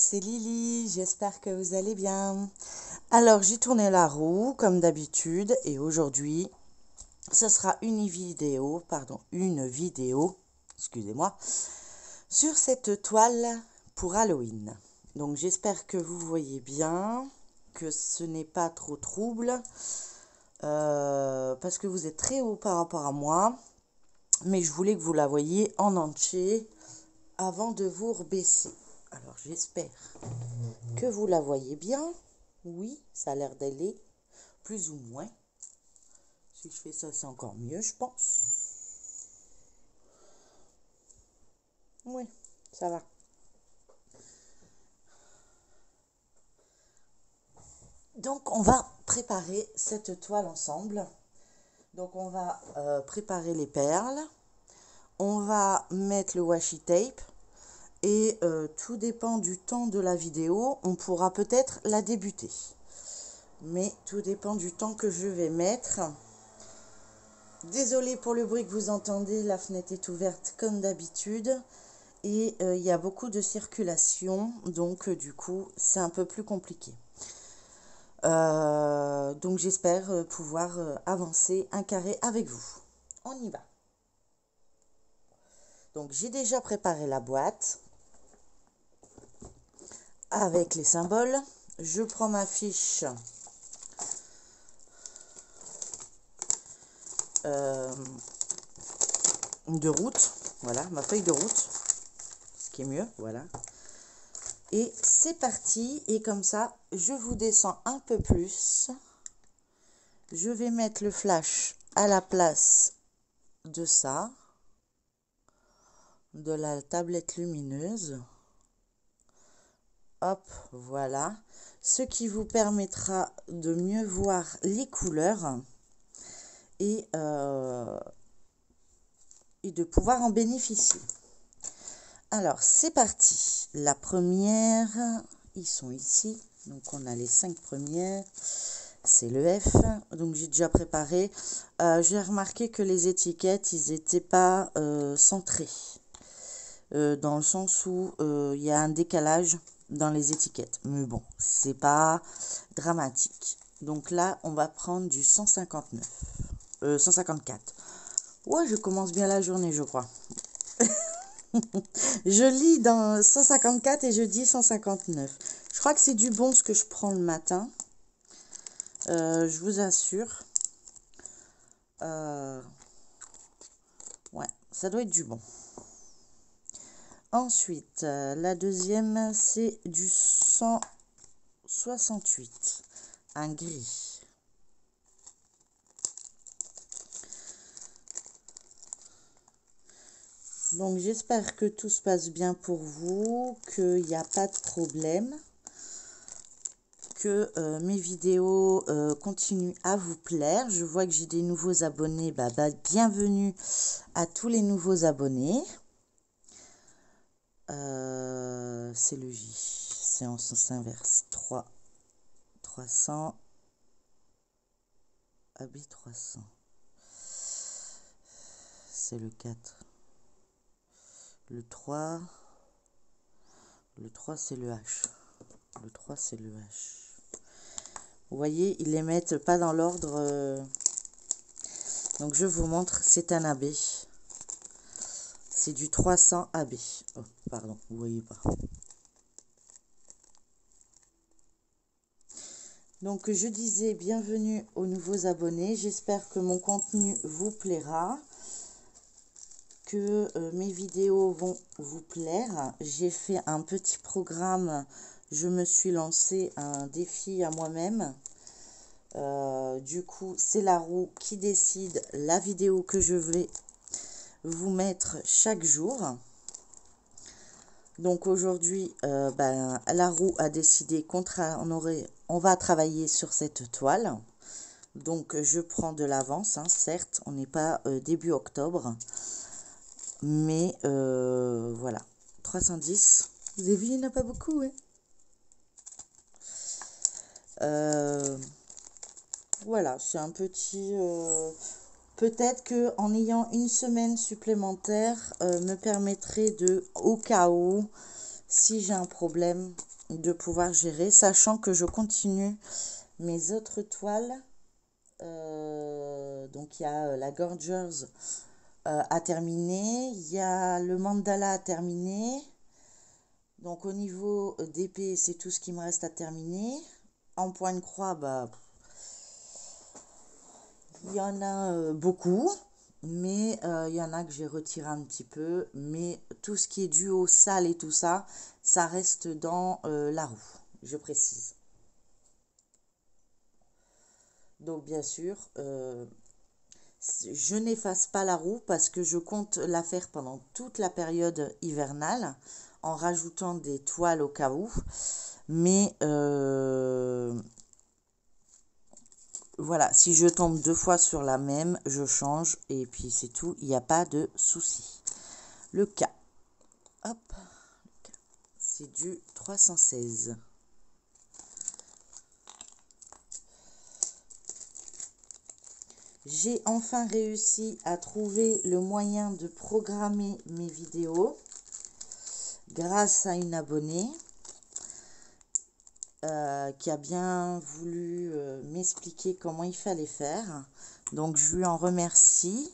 c'est Lily, j'espère que vous allez bien. Alors j'ai tourné la roue comme d'habitude et aujourd'hui ce sera une vidéo, excusez-moi, sur cette toile pour Halloween. Donc j'espère que vous voyez bien, que ce n'est pas trop trouble, parce que vous êtes très haut par rapport à moi, mais je voulais que vous la voyiez en entier avant de vous rebaisser. Alors j'espère que vous la voyez bien. Oui, ça a l'air d'aller, plus ou moins. Si je fais ça, c'est encore mieux, je pense. Oui, ça va. Donc on va préparer cette toile ensemble. Donc on va préparer les perles. On va mettre le washi tape. Et tout dépend du temps de la vidéo. On pourra peut-être la débuter. Mais tout dépend du temps que je vais mettre. Désolée pour le bruit que vous entendez, la fenêtre est ouverte comme d'habitude. Et il y a beaucoup de circulation, donc du coup, c'est un peu plus compliqué. Donc j'espère pouvoir avancer un carré avec vous. On y va. Donc j'ai déjà préparé la boîte avec les symboles. Je prends ma fiche de route, voilà, ma feuille de route, ce qui est mieux, voilà. Et c'est parti, et comme ça, je vous descends un peu plus. Je vais mettre le flash à la place de ça, de la tablette lumineuse. Hop, voilà. Ce qui vous permettra de mieux voir les couleurs et de pouvoir en bénéficier. Alors, c'est parti. La première, ils sont ici. Donc, on a les 5 premières. C'est le F. Donc, j'ai déjà préparé. J'ai remarqué que les étiquettes, ils n'étaient pas centrés. Dans le sens où il y a un décalage dans les étiquettes. Mais bon, c'est pas dramatique. Donc là, on va prendre du 154. Ouais, je commence bien la journée, je crois. Je lis dans 154 et je dis 159. Je crois que c'est du bon ce que je prends le matin. Je vous assure. Ouais, ça doit être du bon. Ensuite, la deuxième, c'est du 168. Un gris. Donc j'espère que tout se passe bien pour vous, qu'il n'y a pas de problème, que mes vidéos continuent à vous plaire. Je vois que j'ai des nouveaux abonnés, bienvenue à tous les nouveaux abonnés. C'est le J, c'est en sens inverse, 300, habit 300, c'est le 4. Le 3 c'est le H. Le 3 c'est le H. Vous voyez, ils les mettent pas dans l'ordre. Donc je vous montre, c'est un AB. C'est du 300 AB. Oh, pardon, vous voyez pas. Donc je disais bienvenue aux nouveaux abonnés. J'espère que mon contenu vous plaira, que mes vidéos vont vous plaire. J'ai fait un petit programme. Je me suis lancé un défi à moi-même. Du coup, c'est la roue qui décide la vidéo que je vais vous mettre chaque jour. Donc aujourd'hui, la roue a décidé qu'on va travailler sur cette toile. Donc je prends de l'avance, hein, certes, on n'est pas début octobre. Mais voilà, 310. Vous avez vu, il n'y en a pas beaucoup, hein. Voilà, c'est un petit... peut-être que en ayant une semaine supplémentaire me permettrait de, au cas où, si j'ai un problème, de pouvoir gérer, sachant que je continue mes autres toiles. Donc il y a la Gorgeous à terminer, il y a le mandala à terminer. Donc au niveau d'épée, c'est tout ce qui me reste à terminer. En point de croix, bah, il y en a beaucoup, mais il y en a que j'ai retiré un petit peu. Mais tout ce qui est dû au sale et tout ça, ça reste dans la roue, je précise. Donc bien sûr, je n'efface pas la roue parce que je compte la faire pendant toute la période hivernale en rajoutant des toiles au cas où. Mais voilà, si je tombe 2 fois sur la même, je change et puis c'est tout, il n'y a pas de souci. Le K, hop, c'est du 316. J'ai enfin réussi à trouver le moyen de programmer mes vidéos grâce à une abonnée qui a bien voulu m'expliquer comment il fallait faire. Donc je lui en remercie.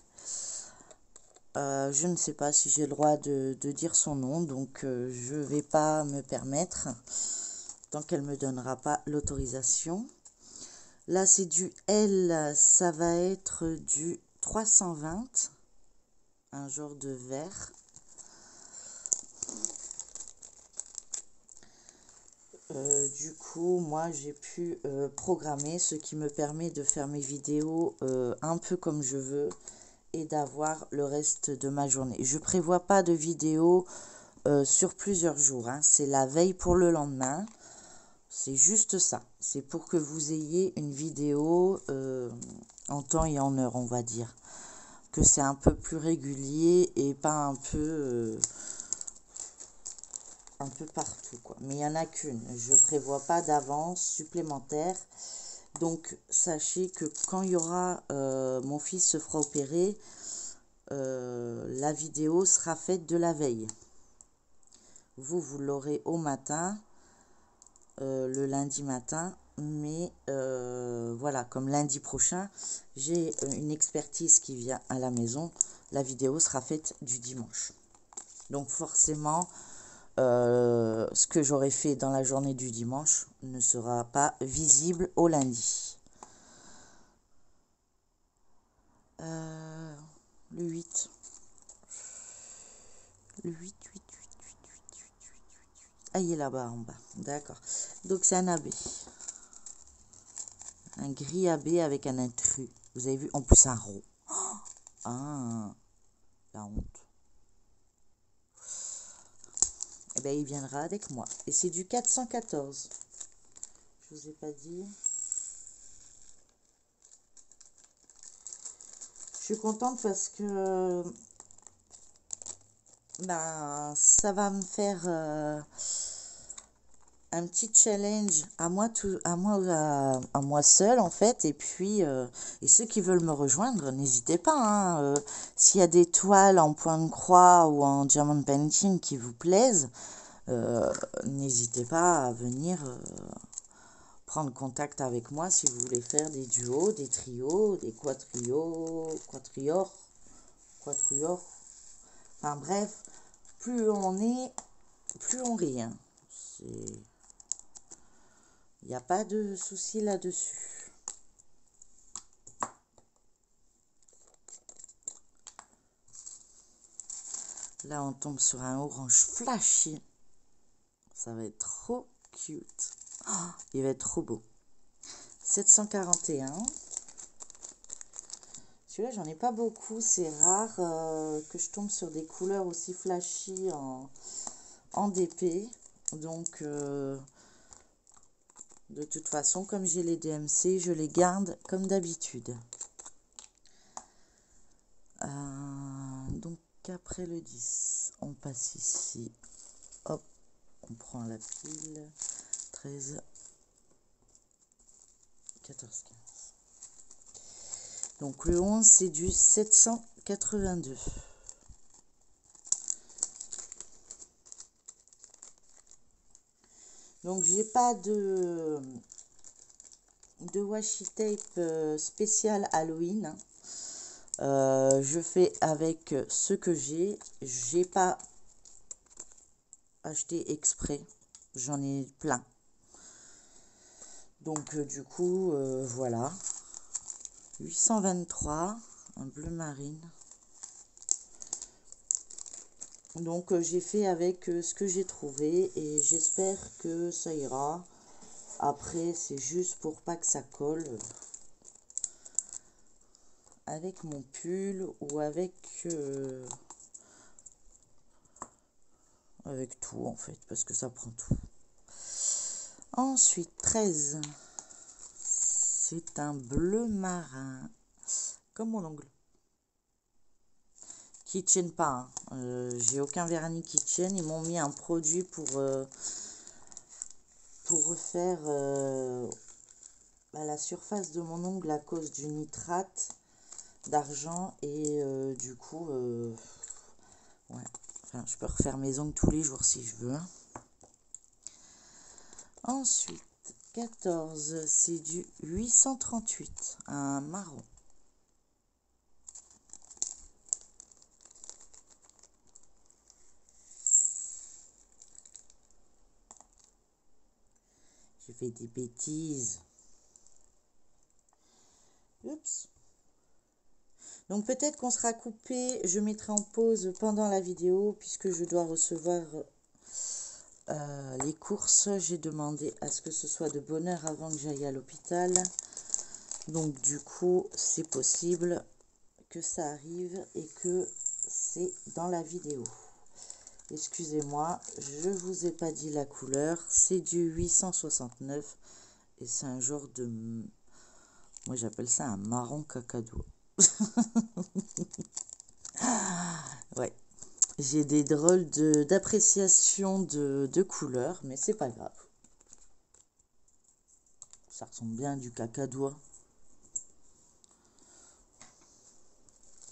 Je ne sais pas si j'ai le droit de dire son nom, donc je ne vais pas me permettre tant qu'elle ne me donnera pas l'autorisation. Là, c'est du L, ça va être du 320, un genre de vert. Du coup, moi, j'ai pu programmer, ce qui me permet de faire mes vidéos un peu comme je veux et d'avoir le reste de ma journée. Je prévois pas de vidéo sur plusieurs jours, hein. C'est la veille pour le lendemain. C'est juste ça. C'est pour que vous ayez une vidéo en temps et en heure, on va dire. Que c'est un peu plus régulier et pas un peu partout, quoi. Mais il n'y en a qu'une. Je prévois pas d'avance supplémentaire. Donc, sachez que quand il y aura, mon fils se fera opérer, la vidéo sera faite de la veille. Vous l'aurez au matin, le lundi matin. Mais voilà, comme lundi prochain, j'ai une expertise qui vient à la maison. La vidéo sera faite du dimanche. Donc forcément, ce que j'aurai fait dans la journée du dimanche ne sera pas visible au lundi. Le 8. Le 8. Ah, il est là-bas en bas. D'accord. Donc c'est un AB. Un gris AB avec un intrus. Vous avez vu, en plus un rond. Ah, la honte. Eh bien, il viendra avec moi. Et c'est du 414. Je vous ai pas dit. Je suis contente parce que ben, ça va me faire un petit challenge à moi, à moi seule en fait. Et puis, et ceux qui veulent me rejoindre, n'hésitez pas, hein, s'il y a des toiles en point de croix ou en diamond painting qui vous plaisent, n'hésitez pas à venir prendre contact avec moi si vous voulez faire des duos, des trios, des quatuors. Enfin bref, plus on est, plus on rit, hein. Il n'y a pas de souci là-dessus. Là, on tombe sur un orange flashy. Ça va être trop cute. Oh, il va être trop beau. 741. Celui-là, j'en ai pas beaucoup. C'est rare que je tombe sur des couleurs aussi flashy en DP. Donc, de toute façon, comme j'ai les DMC, je les garde comme d'habitude. Donc, après le 10, on passe ici. Hop, on prend la pile. 13, 14, 15. Donc, le 11, c'est du 782. Donc j'ai pas de washi tape spécial Halloween, hein. Je fais avec ce que j'ai pas acheté exprès, j'en ai plein. Donc du coup voilà, 823, un bleu marine. Donc j'ai fait avec ce que j'ai trouvé et j'espère que ça ira. Après c'est juste pour pas que ça colle avec mon pull ou avec tout en fait, parce que ça prend tout. Ensuite 13, c'est un bleu marin comme mon ongle qui tienne pas, hein. J'ai aucun vernis qui tienne. Ils m'ont mis un produit pour refaire la surface de mon ongle à cause du nitrate d'argent et du coup ouais, enfin, je peux refaire mes ongles tous les jours si je veux, hein. Ensuite 14, c'est du 838, un marron. J'ai fait des bêtises. Oups. Donc peut-être qu'on sera coupé, je mettrai en pause pendant la vidéo puisque je dois recevoir les courses. J'ai demandé à ce que ce soit de bonne heure avant que j'aille à l'hôpital. Donc du coup c'est possible que ça arrive et que c'est dans la vidéo. Excusez-moi, je vous ai pas dit la couleur. C'est du 869 et c'est un genre de... Moi j'appelle ça un marron cacado. Ouais, j'ai des drôles d'appréciation de couleurs, mais c'est pas grave. Ça ressemble bien à du cacadois.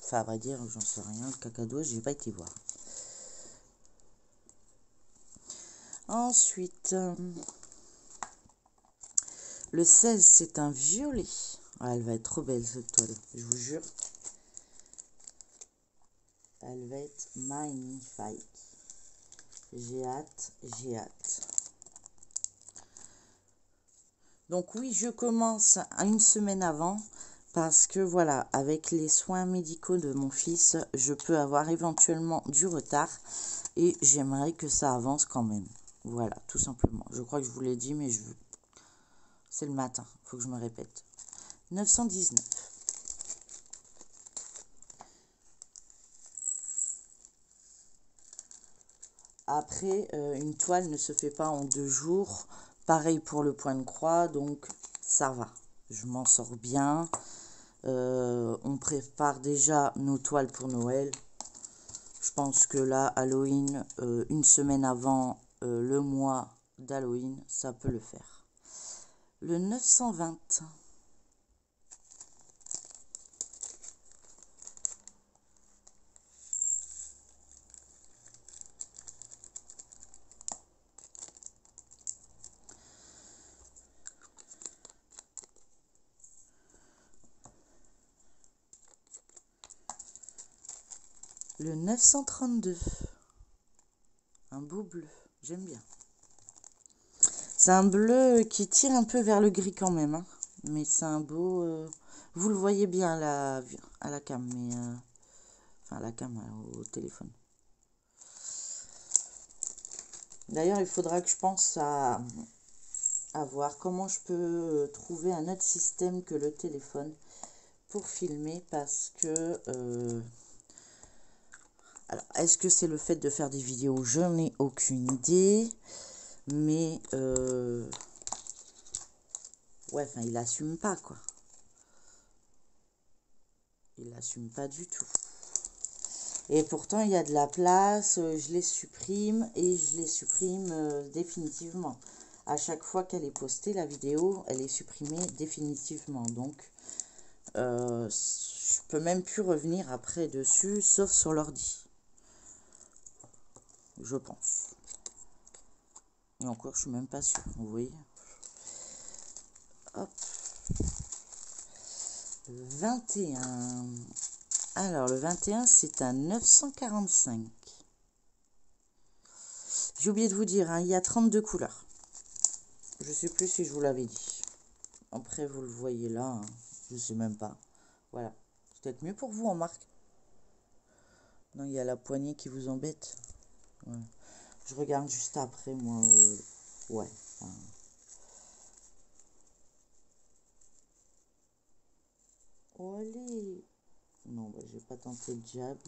Enfin, à vrai dire, j'en sais rien. Le cacadois, j'ai pas été voir. Ensuite, le 16, c'est un violet. Ah, elle va être trop belle cette toile, je vous jure. Elle va être magnifique. J'ai hâte, j'ai hâte. Donc oui, je commence à une semaine avant parce que voilà, avec les soins médicaux de mon fils, je peux avoir éventuellement du retard et j'aimerais que ça avance quand même. Voilà, tout simplement. Je crois que je vous l'ai dit, mais c'est le matin, il faut que je me répète. 919. Après, une toile ne se fait pas en 2 jours. Pareil pour le point de croix, donc ça va. Je m'en sors bien. On prépare déjà nos toiles pour Noël. Je pense que là, Halloween, une semaine avant le mois d'Halloween, ça peut le faire. Le 920. Le 932. Un beau bleu. J'aime bien. C'est un bleu qui tire un peu vers le gris quand même, hein. Mais c'est un beau... vous le voyez bien à la cam, mais... enfin, à la cam, au téléphone. D'ailleurs, il faudra que je pense à voir comment je peux trouver un autre système que le téléphone pour filmer, parce que... alors, est-ce que c'est le fait de faire des vidéos? Je n'ai aucune idée. Mais... ouais, enfin, il assume pas, quoi. Il assume pas du tout. Et pourtant, il y a de la place, je les supprime et je les supprime définitivement. À chaque fois qu'elle est postée, la vidéo, elle est supprimée définitivement. Donc, je peux même plus revenir après dessus, sauf sur l'ordi. Je pense. Et encore, je suis même pas sûre, vous voyez. Hop. 21. Alors, le 21, c'est un 945. J'ai oublié de vous dire, hein, il y a 32 couleurs. Je sais plus si je vous l'avais dit. Après, vous le voyez là, hein, je sais même pas. Voilà. C'est peut-être mieux pour vous en marque. Non, il y a la poignée qui vous embête. Ouais. Je regarde juste après, moi. Ouais. Enfin, oh, allez. Non, bah, je vais pas tenter le diable.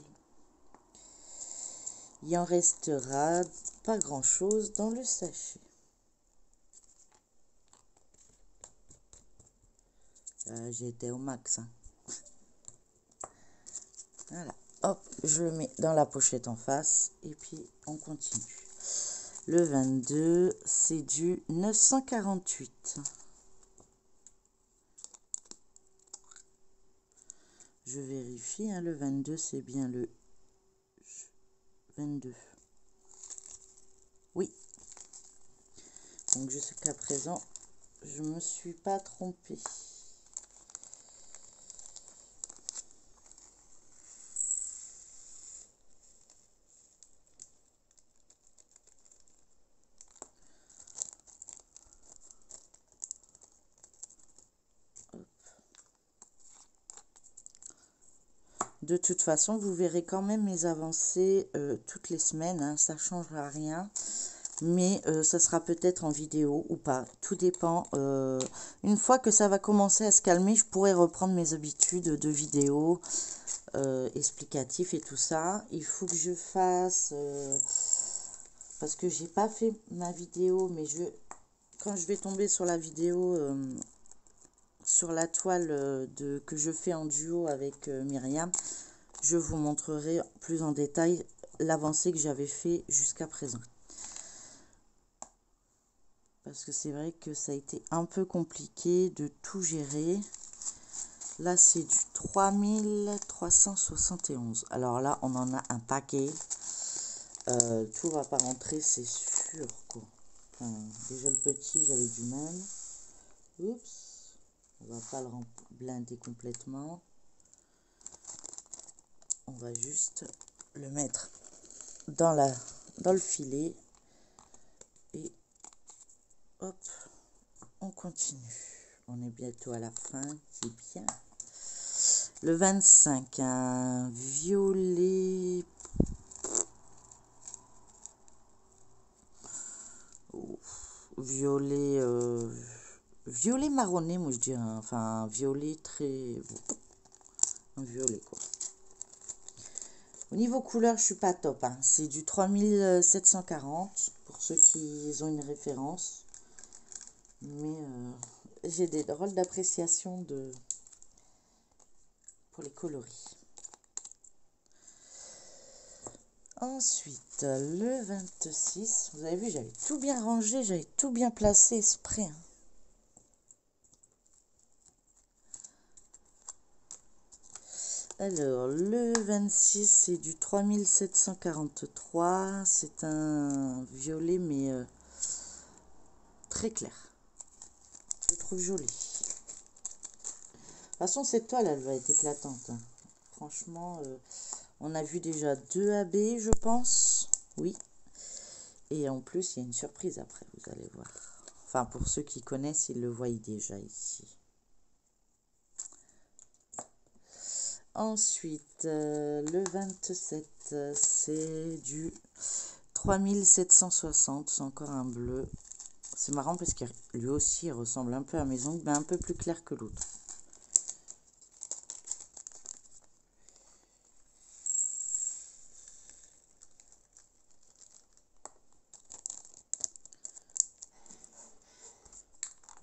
Il en restera pas grand-chose dans le sachet. J'ai été au max. Hein. Voilà. Hop, je le mets dans la pochette en face. Et puis, on continue. Le 22, c'est du 948. Je vérifie, hein, le 22, c'est bien le 22. Oui. Donc jusqu'à présent, je me suis pas trompée. De toute façon, vous verrez quand même mes avancées toutes les semaines. Hein, ça ne changera rien. Mais ça sera peut-être en vidéo ou pas. Tout dépend. Une fois que ça va commencer à se calmer, je pourrai reprendre mes habitudes de vidéo explicatif et tout ça. Il faut que je fasse... parce que j'ai pas fait ma vidéo, mais quand je vais tomber sur la vidéo... sur la toile que je fais en duo avec Myriam, je vous montrerai plus en détail l'avancée que j'avais fait jusqu'à présent. Parce que c'est vrai que ça a été un peu compliqué de tout gérer. Là, c'est du 3371. Alors là, on en a un paquet. Tout va pas rentrer, c'est sûr, quoi. Enfin, déjà, le petit, j'avais du mal. Oups. On va pas le blinder complètement. On va juste le mettre dans le filet. Et hop, on continue. On est bientôt à la fin, c'est bien. Le 25, un violet. Violet, violet marronné, moi je dirais. Enfin, un violet très... Un violet, quoi. Au niveau couleur, je suis pas top. Hein. C'est du 3740, pour ceux qui ont une référence. Mais j'ai des drôles d'appréciation pour les coloris. Ensuite, le 26, vous avez vu, j'avais tout bien rangé, j'avais tout bien placé exprès. Hein. Alors, le 26, c'est du 3743. C'est un violet, mais très clair. Je le trouve joli. De toute façon, cette toile, elle va être éclatante. Hein. Franchement, on a vu déjà 2 AB, je pense. Oui. Et en plus, il y a une surprise après, vous allez voir. Enfin, pour ceux qui connaissent, ils le voient déjà ici. Ensuite, le 27, c'est du 3760. C'est encore un bleu. C'est marrant parce que lui aussi, il ressemble un peu à mes ongles, mais un peu plus clair que l'autre.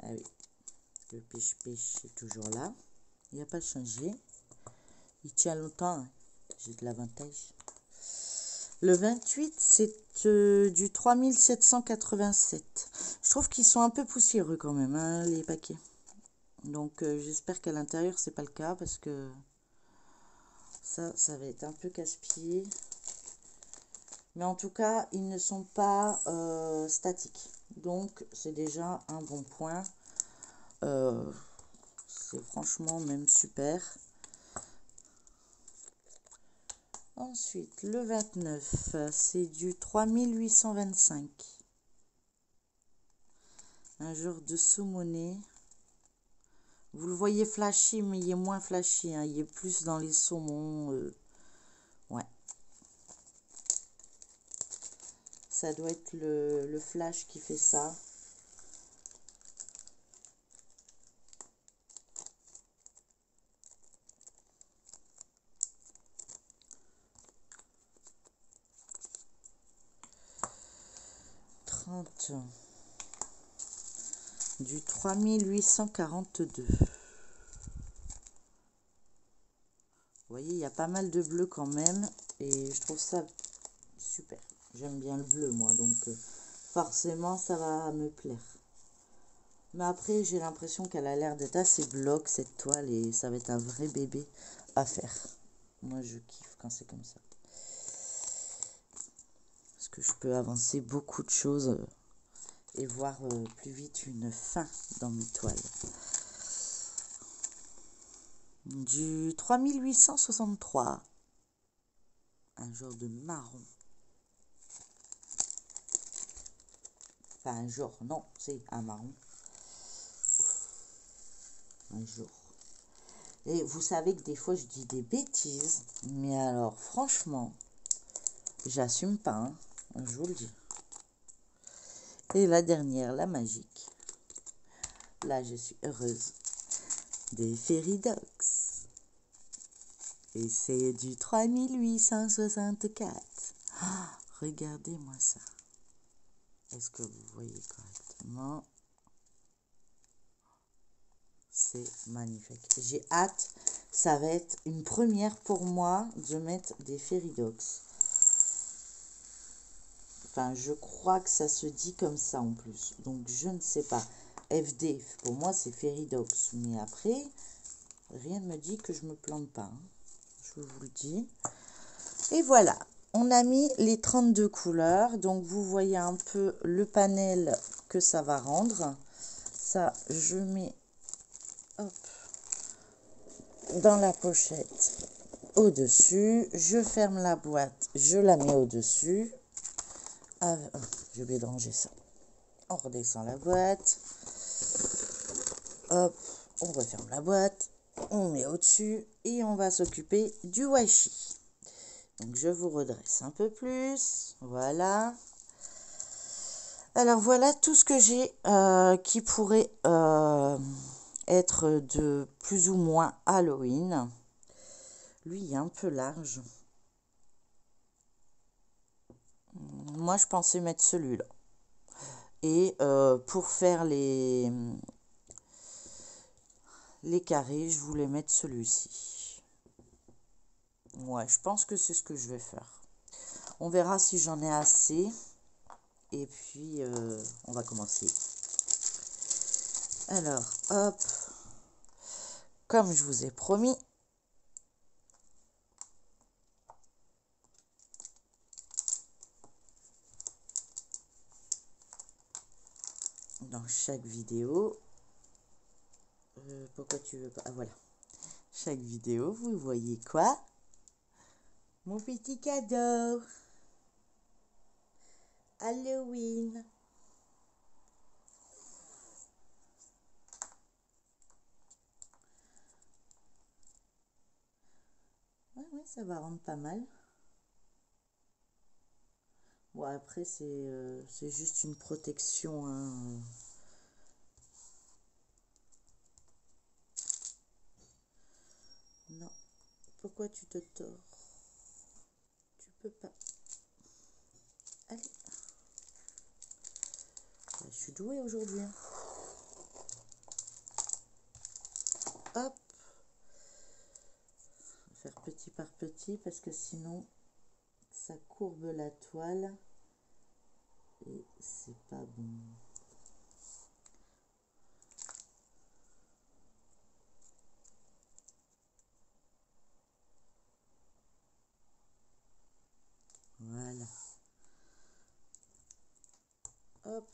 Ah oui, le pêche-pêche est toujours là. Il n'a pas changé. Il tient longtemps. Hein. J'ai de l'avantage. Le 28, c'est du 3787. Je trouve qu'ils sont un peu poussiéreux quand même, hein, les paquets. Donc, j'espère qu'à l'intérieur, c'est pas le cas parce que ça va être un peu casse-pied. Mais en tout cas, ils ne sont pas statiques. Donc, c'est déjà un bon point. C'est franchement même super. Ensuite, le 29, c'est du 3825. Un genre de saumoné. Vous le voyez flashy, mais il est moins flashy. Hein. Il est plus dans les saumons. Ouais. Ça doit être le flash qui fait ça. Du 3842. Vous voyez, il y a pas mal de bleu quand même. Et je trouve ça super. J'aime bien le bleu, moi. Donc, forcément, ça va me plaire. Mais après, j'ai l'impression qu'elle a l'air d'être assez bloc, cette toile. Et ça va être un vrai bébé à faire. Moi, je kiffe quand c'est comme ça. Parce que je peux avancer beaucoup de choses et voir plus vite une fin dans mes toiles. Du 3863. Un genre de marron. Enfin, un genre, non, c'est un marron. Un jour. Et vous savez que des fois, je dis des bêtises. Mais alors, franchement, j'assume pas, hein, je vous le dis. Et la dernière, la magique. Là, je suis heureuse. Des Feridox. Et c'est du 3864. Ah, regardez-moi ça. Est-ce que vous voyez correctement? C'est magnifique. J'ai hâte. Ça va être une première pour moi de mettre des Feridox. Enfin, je crois que ça se dit comme ça en plus. Donc, je ne sais pas. FD, pour moi, c'est Feridox. Mais après, rien ne me dit que je me plante pas. Hein. Je vous le dis. Et voilà. On a mis les 32 couleurs. Donc, vous voyez un peu le panel que ça va rendre. Ça, je mets hop, dans la pochette au-dessus. Je ferme la boîte. Je la mets au-dessus. Ah, je vais ranger ça. On redescend la boîte. Hop, on referme la boîte. On met au-dessus et on va s'occuper du washi. Donc, je vous redresse un peu plus. Voilà. Alors, voilà tout ce que j'ai qui pourrait être de plus ou moins Halloween. Lui, il est un peu large. Moi, je pensais mettre celui-là. Et pour faire les carrés, je voulais mettre celui-ci. Ouais, je pense que c'est ce que je vais faire. On verra si j'en ai assez. Et puis, on va commencer. Alors, hop. Comme je vous ai promis. Dans chaque vidéo. Pourquoi tu veux pas? Ah, voilà. Chaque vidéo, vous voyez quoi? Mon petit cadeau. Halloween. Ouais, ça va rendre pas mal. Bon, après, c'est juste une protection. Hein. Non. Pourquoi tu te tords? Tu peux pas. Allez. Là, je suis douée aujourd'hui. Hein. Hop. Faire petit par petit parce que sinon, ça courbe la toile. Et c'est pas bon. Voilà. Hop.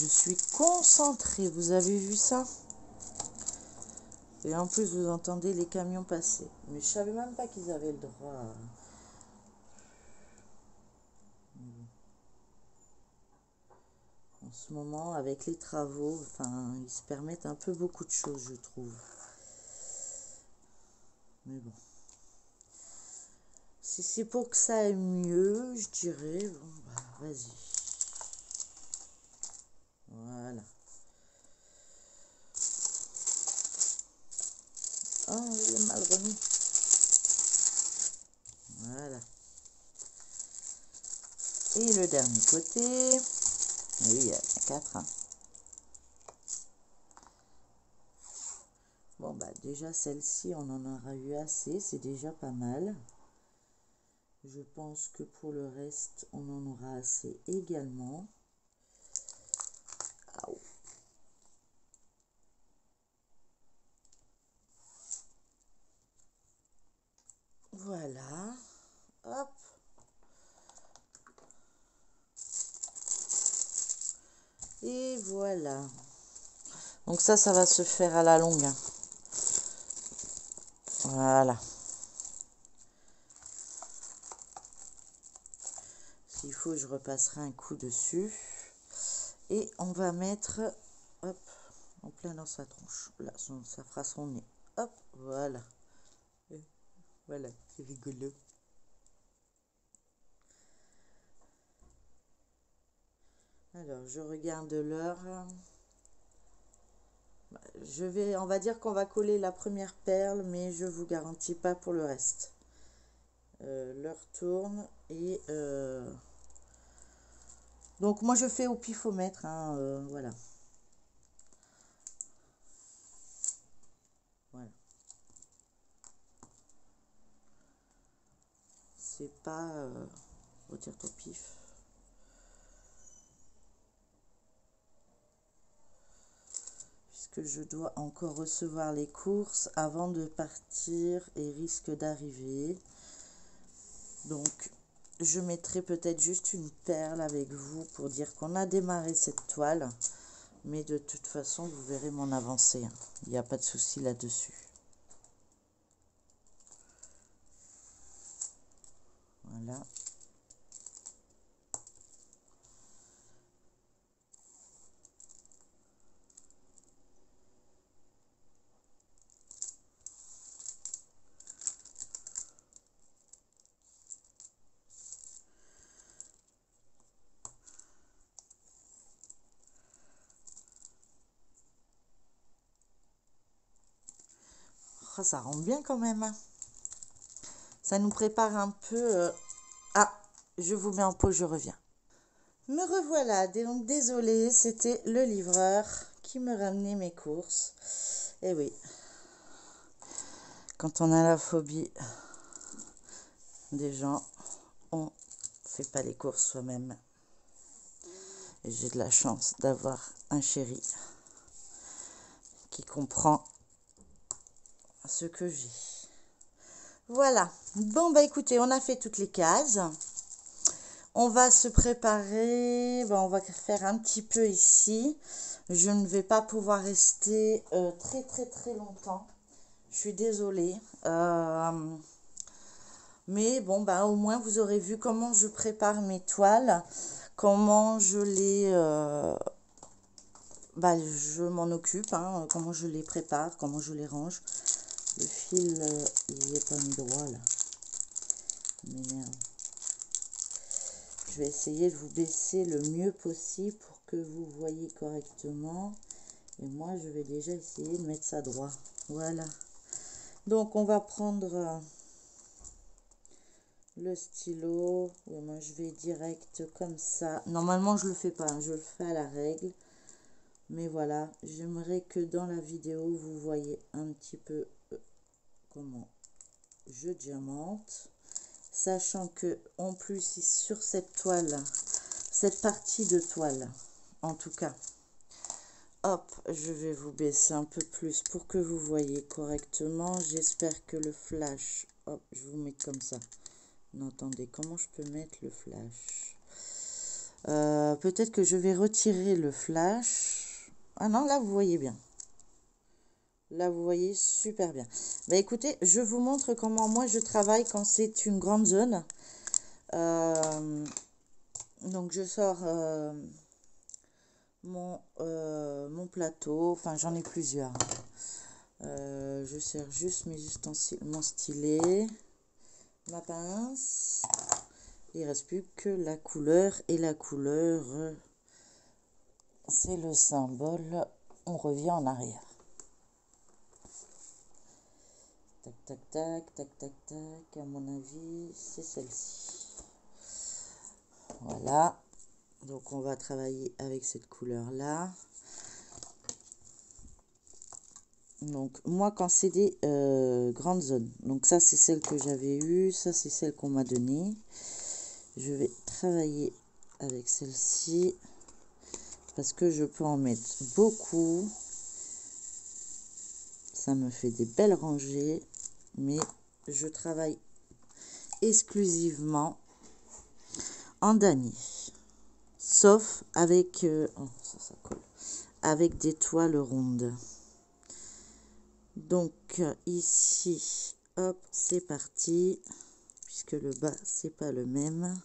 Je suis concentrée, vous avez vu ça? Et en plus, vous entendez les camions passer. Mais je savais même pas qu'ils avaient le droit. En ce moment, avec les travaux, enfin, ils se permettent un peu beaucoup de choses, je trouve. Mais bon. Si c'est pour que ça aille mieux, je dirais, bon, bah, vas-y. Voilà. Oh, il est mal remis. Voilà. Et le dernier côté. Et oui, il y a 4. Hein. Bon, bah déjà, celle-ci, on en aura eu assez. C'est déjà pas mal. Je pense que pour le reste, on en aura assez également. Aou. Voilà. Hop. Et voilà. Donc ça va se faire à la longue. Hein. Voilà. S'il faut, je repasserai un coup dessus. Et on va mettre, hop, en plein dans sa tronche. Là, ça fera son nez. Hop, voilà. Et voilà, c'est rigolo. Alors, je regarde l'heure. On va dire qu'on va coller la première perle, mais je vous garantis pas pour le reste. L'heure tourne et donc moi je fais au pifomètre, hein, voilà. Voilà. C'est pas retire ton pif. Puisque je dois encore recevoir les courses avant de partir et risque d'arriver. Donc, je mettrai peut-être juste une perle avec vous pour dire qu'on a démarré cette toile. Mais de toute façon, vous verrez mon avancée. Hein. Il n'y a pas de souci là-dessus. Voilà. Oh, ça rend bien quand même. Hein. Ça nous prépare un peu... Ah, je vous mets en pause, je reviens. Me revoilà, donc désolée, c'était le livreur qui me ramenait mes courses. Et oui, quand on a la phobie des gens, on fait pas les courses soi-même. Et j'ai de la chance d'avoir un chéri qui comprend ce que j'ai. Voilà. Bon, bah écoutez, on a fait toutes les cases. On va se préparer. Bon, on va faire un petit peu ici. Je ne vais pas pouvoir rester très longtemps. Je suis désolée. Mais bon, bah au moins vous aurez vu comment je prépare mes toiles. Comment je les... je m'en occupe. Hein, comment je les prépare. Comment je les range. Le fil, il est pas mis droit là. Mais merde. Je vais essayer de vous baisser le mieux possible pour que vous voyez correctement. Et moi, je vais déjà essayer de mettre ça droit. Voilà. Donc, on va prendre le stylo. Et moi, je vais direct comme ça. Normalement, je le fais pas. Hein, je le fais à la règle. Mais voilà. J'aimerais que dans la vidéo, vous voyez un petit peu comment je diamante. Sachant que en plus sur cette toile, cette partie de toile, en tout cas, hop, je vais vous baisser un peu plus pour que vous voyez correctement. J'espère que le flash, hop, je vous mets comme ça. Non, attendez, comment je peux mettre le flash? Peut-être que je vais retirer le flash. Ah non, là, vous voyez bien. Là, vous voyez super bien. Bah, écoutez, je vous montre comment moi je travaille quand c'est une grande zone. Donc, je sors mon plateau. Enfin, j'en ai plusieurs. Je sers juste mes ustensiles, mon stylet, ma pince. Il reste plus que la couleur. Et la couleur, c'est le symbole. On revient en arrière. Tac, tac, tac, tac, tac, tac. À mon avis, c'est celle-ci. Voilà. Donc, on va travailler avec cette couleur-là. Donc, moi, quand c'est des grandes zones. Donc, ça, c'est celle que j'avais eue. Ça, c'est celle qu'on m'a donnée. Je vais travailler avec celle-ci. Parce que je peux en mettre beaucoup. Ça me fait des belles rangées. Mais je travaille exclusivement en damier. Sauf avec... oh, ça colle. Avec des toiles rondes. Donc ici, hop, c'est parti. Puisque le bas, c'est pas le même.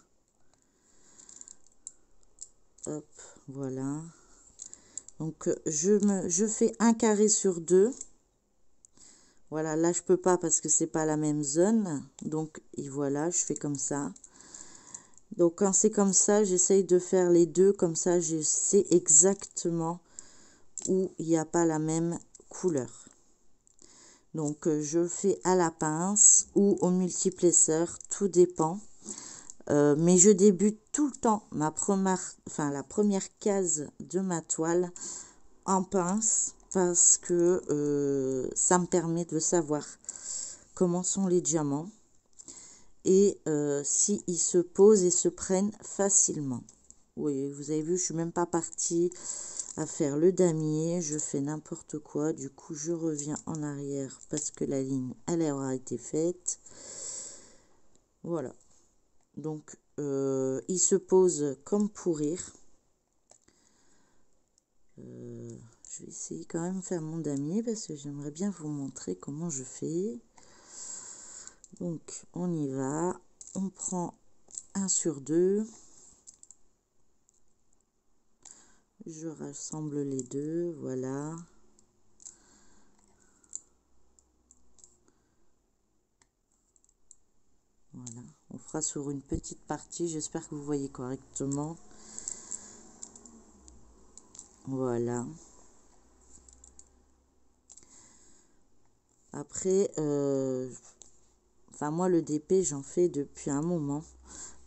Hop, voilà. Donc je fais un carré sur deux. Voilà, là je peux pas parce que c'est pas la même zone. Donc et voilà, je fais comme ça. Donc quand c'est comme ça, j'essaye de faire les deux. Comme ça, je sais exactement où il n'y a pas la même couleur. Donc je fais à la pince ou au multiplesseur, tout dépend. Mais je débute tout le temps la première case de ma toile en pince parce que ça me permet de savoir comment sont les diamants et s'ils se posent et se prennent facilement. Oui, vous avez vu, je suis même pas partie à faire le damier, je fais n'importe quoi. Du coup, je reviens en arrière parce que la ligne, elle aura été faite. Voilà. Donc, il se pose comme pour rire. Je vais essayer quand même de faire mon damier parce que j'aimerais bien vous montrer comment je fais. Donc, on y va. On prend un sur deux. Je rassemble les deux. Voilà. Voilà. On fera sur une petite partie. J'espère que vous voyez correctement. Voilà. Après, enfin moi le DP j'en fais depuis un moment.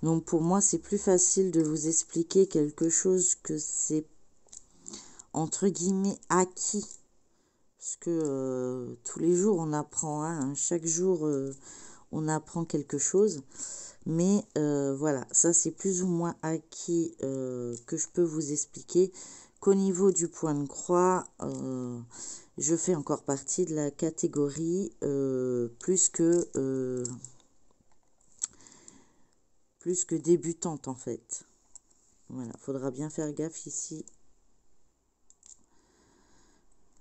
Donc pour moi c'est plus facile de vous expliquer quelque chose que c'est entre guillemets acquis. Parce que tous les jours on apprend, hein, chaque jour on apprend quelque chose. Mais voilà, ça c'est plus ou moins acquis que je peux vous expliquer. Qu'au niveau du point de croix, je fais encore partie de la catégorie plus que débutante en fait. Voilà, faudra bien faire gaffe ici.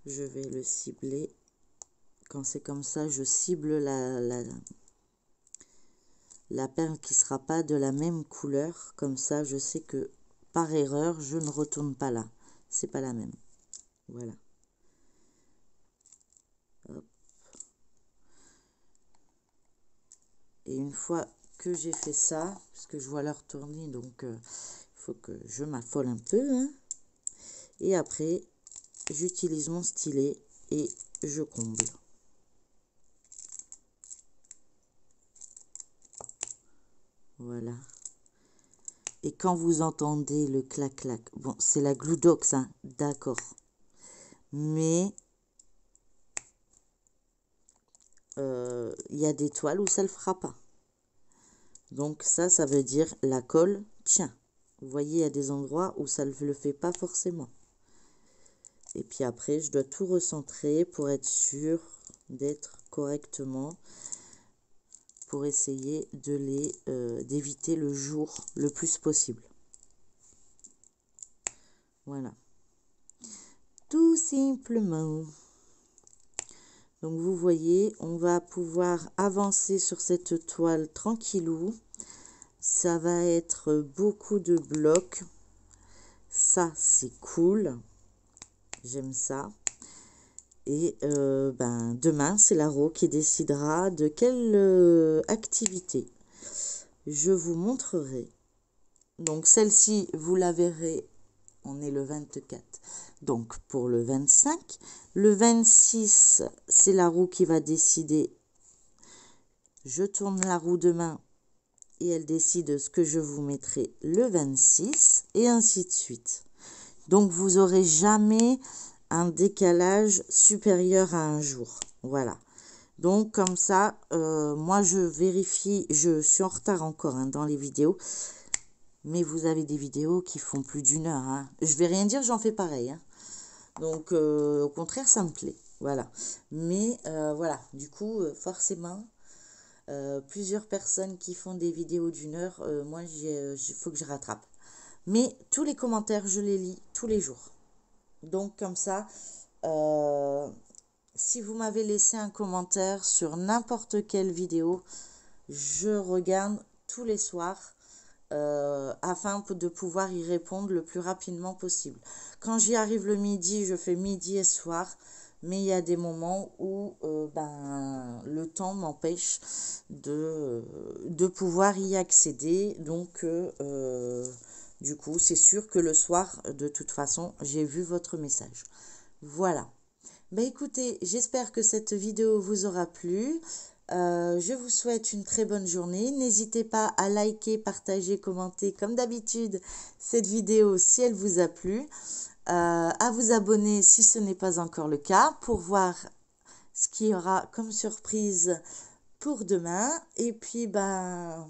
Je vais le cibler. Quand c'est comme ça, je cible la perle qui sera pas de la même couleur. Comme ça, je sais que par erreur, je ne retourne pas là. C'est pas la même. Voilà. Hop. Et une fois que j'ai fait ça, parce que je vois l'heure tourner, donc il faut que je m'affole un peu. Hein. Et après, j'utilise mon stylet et je comble. Voilà. Et quand vous entendez le clac-clac, bon, c'est la Gludox, hein, d'accord. Mais il y a des toiles où ça ne le fera pas. Donc ça veut dire la colle tient. Vous voyez, il y a des endroits où ça ne le fait pas forcément. Et puis après, je dois tout recentrer pour être sûr d'être correctement, pour essayer de d'éviter le jour le plus possible. Voilà. Tout simplement. Donc vous voyez, on va pouvoir avancer sur cette toile tranquillou. Ça va être beaucoup de blocs. Ça, c'est cool. J'aime ça. Et demain, c'est Laro qui décidera de quelle activité je vous montrerai. Donc celle-ci, vous la verrez, on est le 24. Donc pour le 25, le 26, c'est la roue qui va décider. Je tourne la roue demain et elle décide ce que je vous mettrai le 26 et ainsi de suite. Donc vous aurez jamais un décalage supérieur à un jour. Voilà. Donc comme ça, moi je vérifie, je suis en retard encore dans les vidéos. Mais vous avez des vidéos qui font plus d'1 heure. Hein. Je vais rien dire, j'en fais pareil. Hein. Donc, au contraire, ça me plaît. Voilà. Mais, voilà. Du coup, forcément, plusieurs personnes qui font des vidéos d'1 heure, moi, il faut que je rattrape. Mais tous les commentaires, je les lis tous les jours. Donc, comme ça, si vous m'avez laissé un commentaire sur n'importe quelle vidéo, je regarde tous les soirs. Afin de pouvoir y répondre le plus rapidement possible. Quand j'y arrive le midi, je fais midi et soir, mais il y a des moments où le temps m'empêche de pouvoir y accéder. Donc, du coup, c'est sûr que le soir, de toute façon, j'ai vu votre message. Voilà. Écoutez, j'espère que cette vidéo vous aura plu. Je vous souhaite une très bonne journée. N'hésitez pas à liker, partager, commenter comme d'habitude cette vidéo si elle vous a plu. À vous abonner si ce n'est pas encore le cas pour voir ce qu'il y aura comme surprise pour demain. Et puis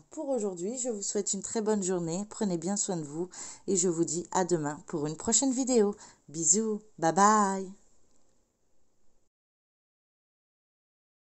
pour aujourd'hui, je vous souhaite une très bonne journée. Prenez bien soin de vous et je vous dis à demain pour une prochaine vidéo. Bisous, bye bye.